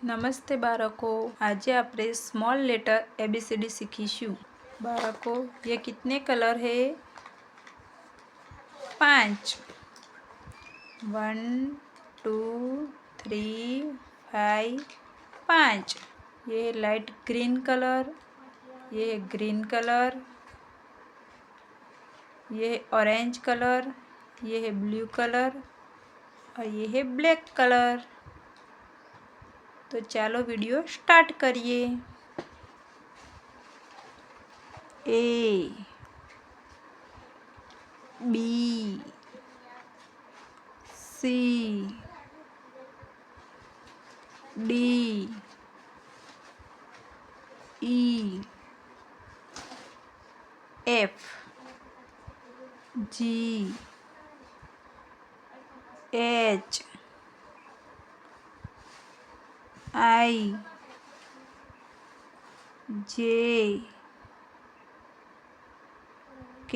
નમસ્તે બાળકો, આજે આપણે स्मॉल लेटर ABCD सीखीशू। बालकों, ये कितने कलर है? 5। 1 2 3 5 5। ये है लाइट ग्रीन कलर, ये है ग्रीन कलर, ये है ऑरेंज कलर, ये है ब्लू कलर और ये है ब्लैक कलर। तो ચાલો વિડિયો સ્ટાર્ટ કરીએ। A B C D E F G H I J K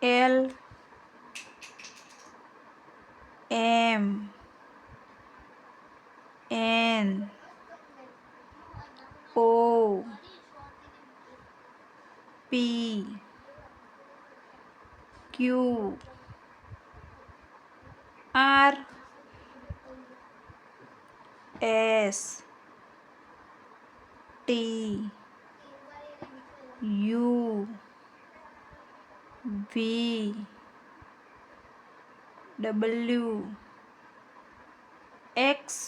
L M N O P Q R S T U V W X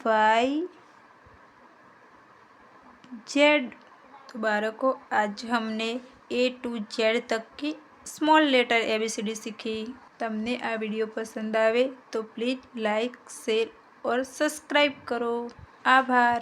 Y Z। तो बालकों, आज हमने A to Z तक की small letter ABCD सीखी। તમને આ video પસંદ આવે તો પ્લીઝ લાઈક, શેર और सब्सक्राइब करो। आभार।